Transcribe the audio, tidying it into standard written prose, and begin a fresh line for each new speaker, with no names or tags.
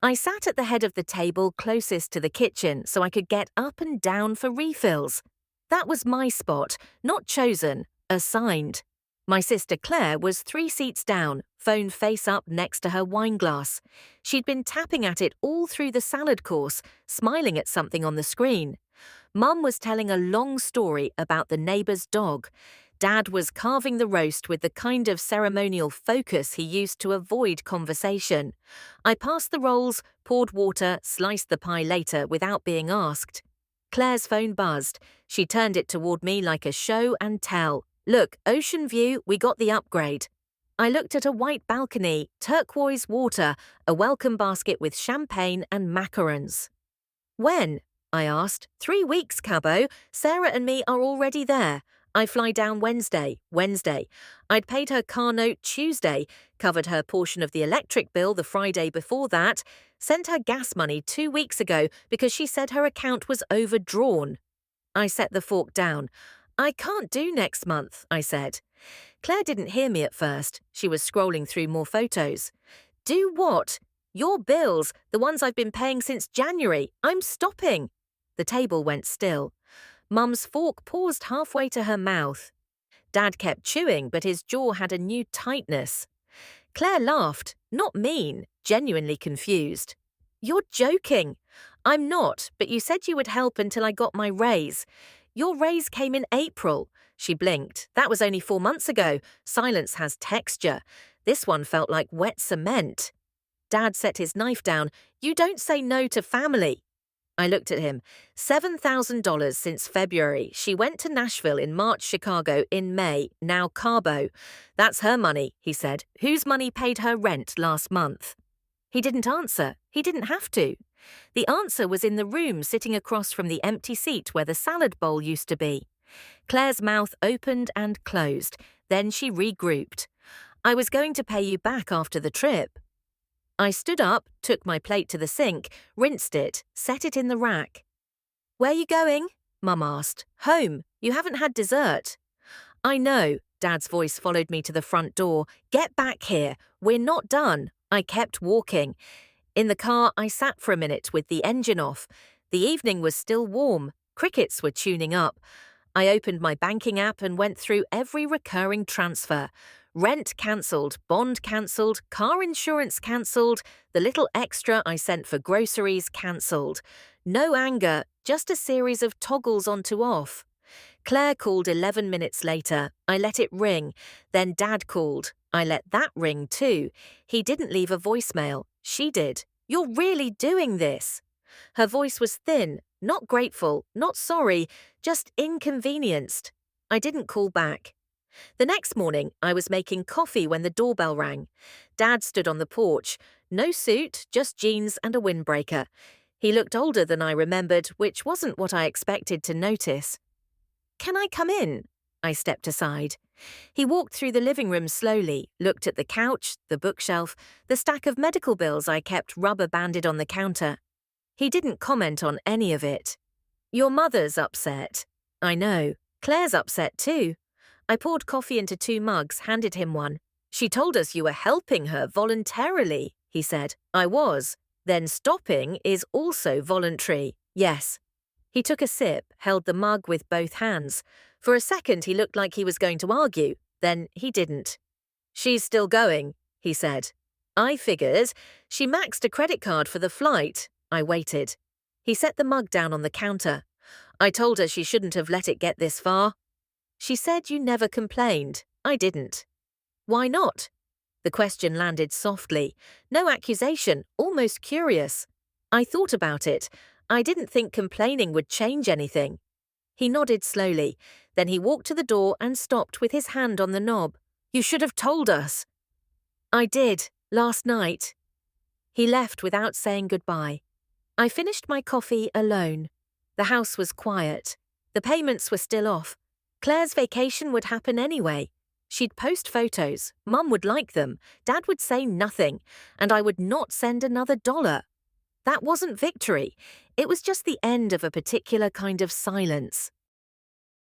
I sat at the head of the table closest to the kitchen so I could get up and down for refills. That was my spot, not chosen, assigned. My sister Claire was 3 seats down, phone face up next to her wine glass. She'd been tapping at it all through the salad course, smiling at something on the screen. Mum was telling a long story about the neighbour's dog. Dad was carving the roast with the kind of ceremonial focus he used to avoid conversation. I passed the rolls, poured water, sliced the pie later without being asked. Claire's phone buzzed. She turned it toward me like a show and tell. Look, ocean view, we got the upgrade. I looked at a white balcony, turquoise water, a welcome basket with champagne and macarons. When? I asked. 3 weeks, Cabo. Sarah and me are already there. I fly down Wednesday. I'd paid her car note Tuesday, covered her portion of the electric bill the Friday before that, sent her gas money 2 weeks ago because she said her account was overdrawn. I set the fork down. I can't do next month, I said. Claire didn't hear me at first. She was scrolling through more photos. Do what? Your bills, the ones I've been paying since January. I'm stopping. The table went still. Mum's fork paused halfway to her mouth. Dad kept chewing, but his jaw had a new tightness. Claire laughed, not mean, genuinely confused. You're joking. I'm not, but you said you would help until I got my raise. Your raise came in April. She blinked. That was only 4 months ago. Silence has texture. This one felt like wet cement. Dad set his knife down. You don't say no to family. I looked at him. $7,000 since February. She went to Nashville in March, Chicago in May, now Cabo. That's her money, he said. Whose money paid her rent last month? He didn't answer. He didn't have to. The answer was in the room sitting across from the empty seat where the salad bowl used to be. Claire's mouth opened and closed. Then she regrouped. I was going to pay you back after the trip. I stood up, took my plate to the sink, rinsed it, set it in the rack. Where you going? Mum asked. Home. You haven't had dessert. I know. Dad's voice followed me to the front door. Get back here. We're not done. I kept walking. In the car, I sat for a minute with the engine off. The evening was still warm. Crickets were tuning up. I opened my banking app and went through every recurring transfer. Rent cancelled, bond cancelled, car insurance cancelled, the little extra I sent for groceries cancelled. No anger, just a series of toggles on to off. Claire called 11 minutes later. I let it ring. Then Dad called. I let that ring too. He didn't leave a voicemail. She did. You're really doing this. Her voice was thin, not grateful, not sorry, just inconvenienced. I didn't call back. The next morning, I was making coffee when the doorbell rang. Dad stood on the porch. No suit, just jeans and a windbreaker. He looked older than I remembered, which wasn't what I expected to notice. Can I come in? I stepped aside. He walked through the living room slowly, looked at the couch, the bookshelf, the stack of medical bills I kept rubber-banded on the counter. He didn't comment on any of it. Your mother's upset. I know. Claire's upset too. I poured coffee into 2 mugs, handed him one. She told us you were helping her voluntarily, he said. I was. Then stopping is also voluntary. Yes. He took a sip, held the mug with both hands. For a second he looked like he was going to argue. Then he didn't. She's still going, he said. I figured. She maxed a credit card for the flight. I waited. He set the mug down on the counter. I told her she shouldn't have let it get this far. She said you never complained. I didn't. Why not? The question landed softly. No accusation, almost curious. I thought about it. I didn't think complaining would change anything. He nodded slowly. Then he walked to the door and stopped with his hand on the knob. You should have told us. I did, last night. He left without saying goodbye. I finished my coffee alone. The house was quiet. The payments were still off. Claire's vacation would happen anyway. She'd post photos. Mum would like them. Dad would say nothing. And I would not send another $1. That wasn't victory. It was just the end of a particular kind of silence.